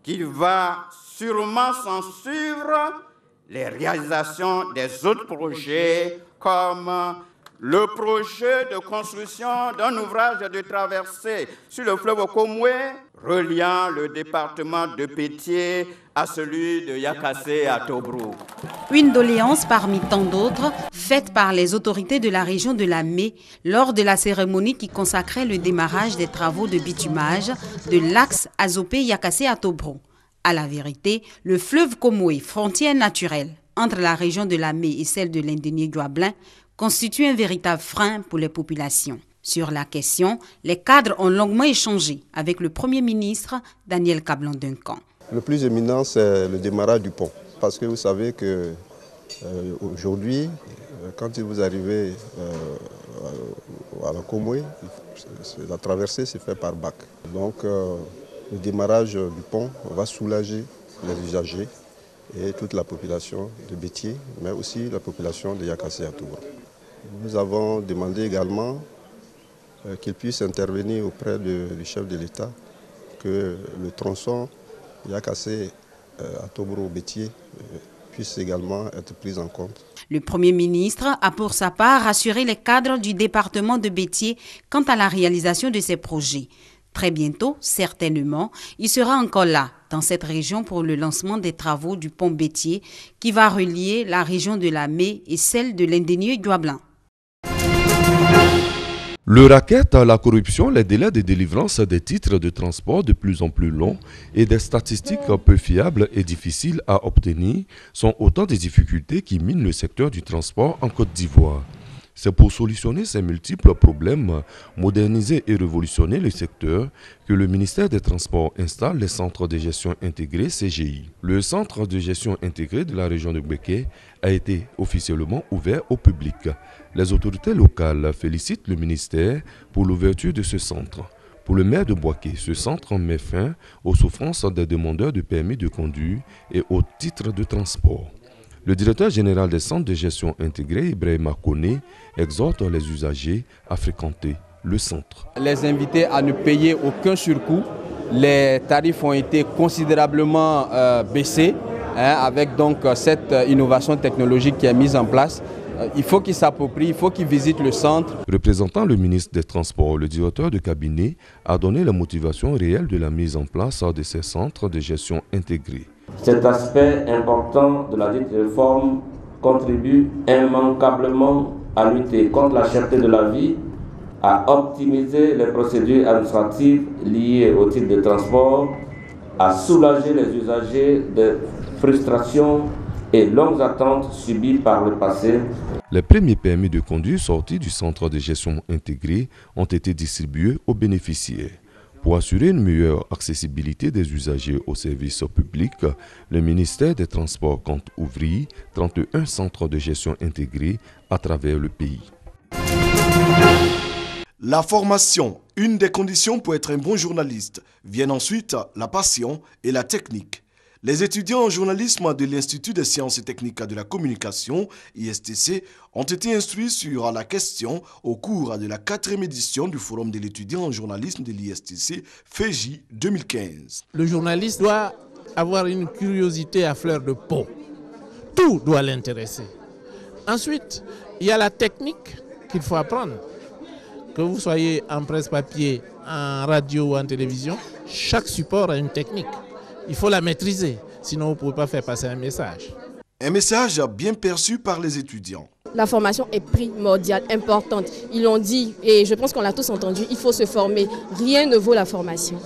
qu'il va sûrement s'en suivre les réalisations des autres projets comme le projet de construction d'un ouvrage de traversée sur le fleuve Okomwe reliant le département de Bétié à celui de Yakassé à Tobruk. Une doléance parmi tant d'autres faite par les autorités de la région de la Mé lors de la cérémonie qui consacrait le démarrage des travaux de bitumage de l'axe Azopé-Yakassé à Tobruk. À la vérité, le fleuve Komwe, frontière naturelle entre la région de la Mé et celle de l'Indénié-Douablin, constitue un véritable frein pour les populations. Sur la question, les cadres ont longuement échangé avec le Premier ministre Daniel Kablan-Duncan. Le plus éminent, c'est le démarrage du pont. Parce que vous savez que aujourd'hui, quand vous arrivez à la Komwe, la traversée se fait par bac. Donc le démarrage du pont va soulager les usagers et toute la population de Bétié, mais aussi la population de Yakassé à Tobruk. Nous avons demandé également qu'il puisse intervenir auprès du chef de l'État, que le tronçon Yakassé à Tobruk-Bétié puisse également être pris en compte. Le Premier ministre a pour sa part rassuré les cadres du département de Bétié quant à la réalisation de ces projets. Très bientôt, certainement, il sera encore là, dans cette région, pour le lancement des travaux du pont Bétié qui va relier la région de la Mé et celle de l'Indénié-Douablin. Le racket, la corruption, les délais de délivrance des titres de transport de plus en plus longs et des statistiques peu fiables et difficiles à obtenir sont autant de difficultés qui minent le secteur du transport en Côte d'Ivoire. C'est pour solutionner ces multiples problèmes, moderniser et révolutionner le secteur que le ministère des Transports installe les centres de gestion intégrés CGI. Le centre de gestion intégré de la région de Béké a été officiellement ouvert au public. Les autorités locales félicitent le ministère pour l'ouverture de ce centre. Pour le maire de Boaké, ce centre met fin aux souffrances des demandeurs de permis de conduire et aux titres de transport. Le directeur général des centres de gestion intégrés, Ibrahima Kone, exhorte les usagers à fréquenter le centre. Les invités à ne payer aucun surcoût. Les tarifs ont été considérablement baissés avec donc cette innovation technologique qui est mise en place. Il faut qu'ils s'approprient, il faut qu'ils visitent le centre. Représentant le ministre des Transports, le directeur de cabinet a donné la motivation réelle de la mise en place de ces centres de gestion intégrés. Cet aspect important de la dite réforme contribue immanquablement à lutter contre la cherté de la vie, à optimiser les procédures administratives liées au type de transport, à soulager les usagers de frustrations et longues attentes subies par le passé. Les premiers permis de conduire sortis du centre de gestion intégré ont été distribués aux bénéficiaires. Pour assurer une meilleure accessibilité des usagers aux services publics, le ministère des Transports compte ouvrir 31 centres de gestion intégrés à travers le pays. La formation, une des conditions pour être un bon journaliste. Viennent ensuite la passion et la technique. Les étudiants en journalisme de l'Institut des sciences et techniques de la communication, ISTC, ont été instruits sur la question au cours de la 4e édition du Forum de l'étudiant en journalisme de l'ISTC, FEJ 2015. Le journaliste doit avoir une curiosité à fleur de peau. Tout doit l'intéresser. Ensuite, il y a la technique qu'il faut apprendre. Que vous soyez en presse papier, en radio ou en télévision, chaque support a une technique. Il faut la maîtriser, sinon vous ne pouvez pas faire passer un message. Un message bien perçu par les étudiants. La formation est primordiale, importante. Ils l'ont dit et je pense qu'on l'a tous entendu, il faut se former. Rien ne vaut la formation.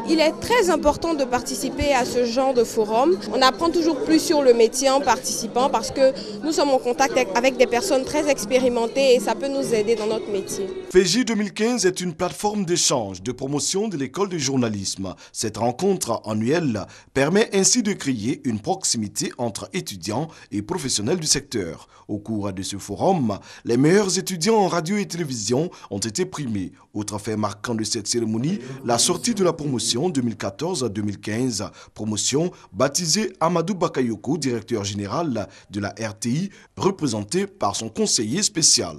Il est très important de participer à ce genre de forum. On apprend toujours plus sur le métier en participant parce que nous sommes en contact avec des personnes très expérimentées et ça peut nous aider dans notre métier. FEJ 2015 est une plateforme d'échange, de promotion de l'école de journalisme. Cette rencontre annuelle permet ainsi de créer une proximité entre étudiants et professionnels du secteur. Au cours de ce forum, les meilleurs étudiants en radio et télévision ont été primés. Autre fait marquant de cette cérémonie, la sortie de la promotion 2014-2015, promotion baptisée Amadou Bakayoko, directeur général de la RTI, représenté par son conseiller spécial.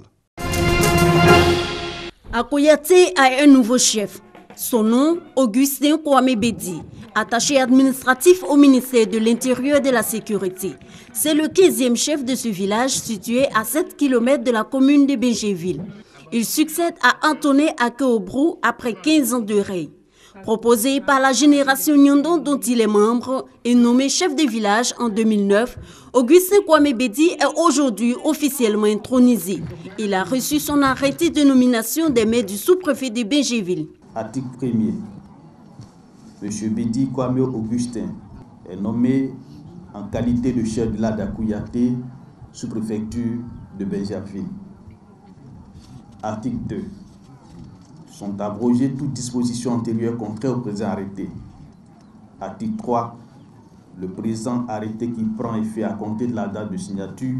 Akoyate a un nouveau chef. Son nom, Augustin Kwame Bedi, Attaché administratif au ministère de l'Intérieur et de la Sécurité, c'est le 15e chef de ce village situé à 7 km de la commune de Béngéville. Il succède à Antoné Akeobrou après 15 ans de règne. Proposé par la génération Nyondon dont il est membre et nommé chef de village en 2009, Augustin Kwame Bedi est aujourd'hui officiellement intronisé. Il a reçu son arrêté de nomination des maires du sous-préfet de Béngéville. Article 1er. M. Bedi Kwame Augustin est nommé en qualité de chef de l'Adakouyaté, sous-préfecture de Béngéville. Article 2. Sont abrogées toutes dispositions antérieures contraires au présent arrêté. Article 3. Le présent arrêté qui prend effet à compter de la date de signature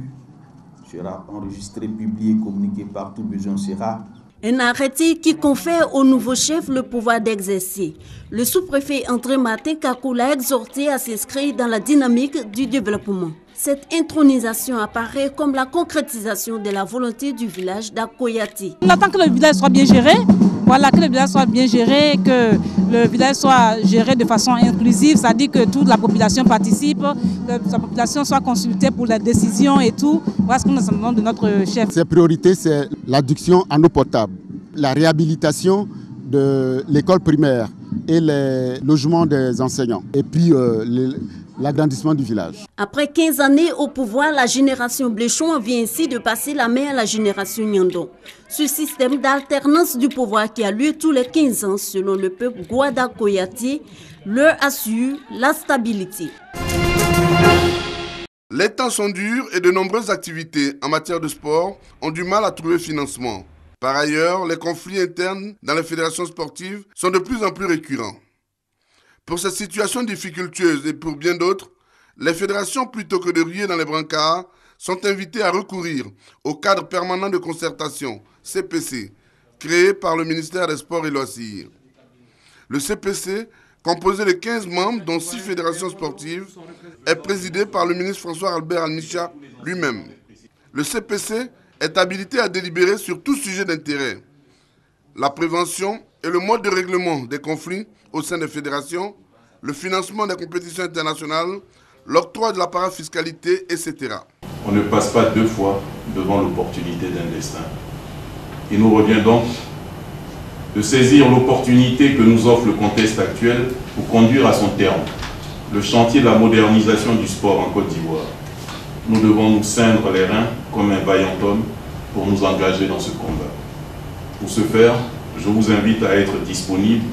sera enregistré, publié, communiqué par tout besoin sera. Un arrêté qui confère au nouveau chef le pouvoir d'exercer. Le sous-préfet André Martin Kakou l'a exhorté à s'inscrire dans la dynamique du développement. Cette intronisation apparaît comme la concrétisation de la volonté du village d'Akoyati. On attend que le village soit bien géré, voilà, que le village soit bien géré, que le village soit géré de façon inclusive, c'est-à-dire que toute la population participe, que la population soit consultée pour les décisions et tout. Voilà ce que nous attendons de notre chef. Ses priorités, c'est l'adduction en eau potable, la réhabilitation de l'école primaire et les logements des enseignants, et puis l'agrandissement du village. Après 15 années au pouvoir, la génération Bléchon vient ainsi de passer la main à la génération Nyondon. Ce système d'alternance du pouvoir qui a lieu tous les 15 ans selon le peuple Gwada Koyati leur assure la stabilité. Les temps sont durs et de nombreuses activités en matière de sport ont du mal à trouver financement. Par ailleurs, les conflits internes dans les fédérations sportives sont de plus en plus récurrents. Pour cette situation difficultueuse et pour bien d'autres, les fédérations, plutôt que de rier dans les brancards, sont invitées à recourir au cadre permanent de concertation, CPC, créé par le ministère des Sports et Loisirs. Le CPC, composé de 15 membres, dont 6 fédérations sportives, est présidé par le ministre François-Albert Almicha lui-même. Le CPC est habilité à délibérer sur tout sujet d'intérêt. La prévention et le mode de règlement des conflits au sein des fédérations, le financement des compétitions internationales, l'octroi de la parafiscalité, etc. On ne passe pas 2 fois devant l'opportunité d'un destin. Il nous revient donc de saisir l'opportunité que nous offre le contexte actuel pour conduire à son terme le chantier de la modernisation du sport en Côte d'Ivoire. Nous devons nous ceindre les reins comme un vaillant homme pour nous engager dans ce combat. Pour ce faire, je vous invite à être disponible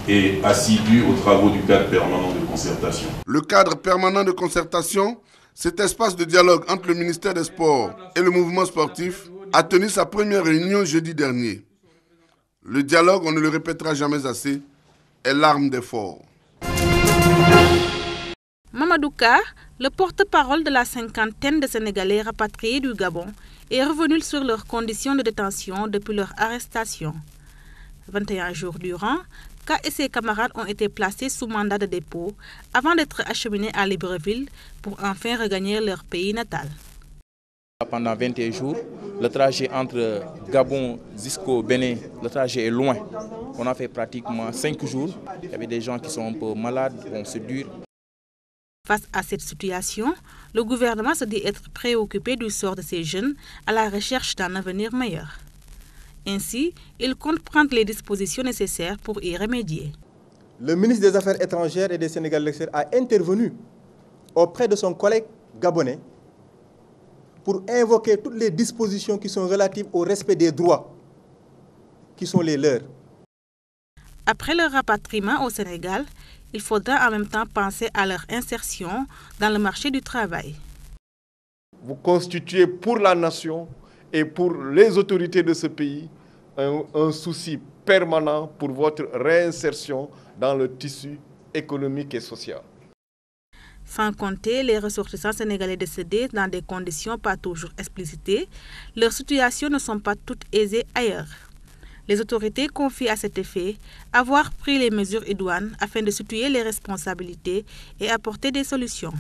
et assidu aux travaux du cadre permanent de concertation. Le cadre permanent de concertation, cet espace de dialogue entre le ministère des Sports et le mouvement sportif, a tenu sa première réunion jeudi dernier. Le dialogue, on ne le répétera jamais assez, est l'arme des forts. Mamadou Ka, le porte-parole de la cinquantaine de Sénégalais rapatriés du Gabon, est revenu sur leurs conditions de détention depuis leur arrestation. 21 jours durant, Ka et ses camarades ont été placés sous mandat de dépôt avant d'être acheminés à Libreville pour enfin regagner leur pays natal. Pendant 21 jours, le trajet entre Gabon jusqu'au Bénin, le trajet est loin. On a fait pratiquement 5 jours. Il y avait des gens qui sont un peu malades, bon, c'est dur. Face à cette situation, le gouvernement se dit être préoccupé du sort de ces jeunes à la recherche d'un avenir meilleur. Ainsi, il compte prendre les dispositions nécessaires pour y remédier. Le ministre des Affaires étrangères et des Sénégalais a intervenu auprès de son collègue gabonais pour invoquer toutes les dispositions qui sont relatives au respect des droits qui sont les leurs. Après leur rapatriement au Sénégal, il faudra en même temps penser à leur insertion dans le marché du travail. Vous constituez pour la nation et pour les autorités de ce pays un souci permanent pour votre réinsertion dans le tissu économique et social. Sans compter les ressortissants sénégalais décédés dans des conditions pas toujours explicitées, leurs situations ne sont pas toutes aisées ailleurs. Les autorités confient à cet effet avoir pris les mesures idoines afin de situer les responsabilités et apporter des solutions.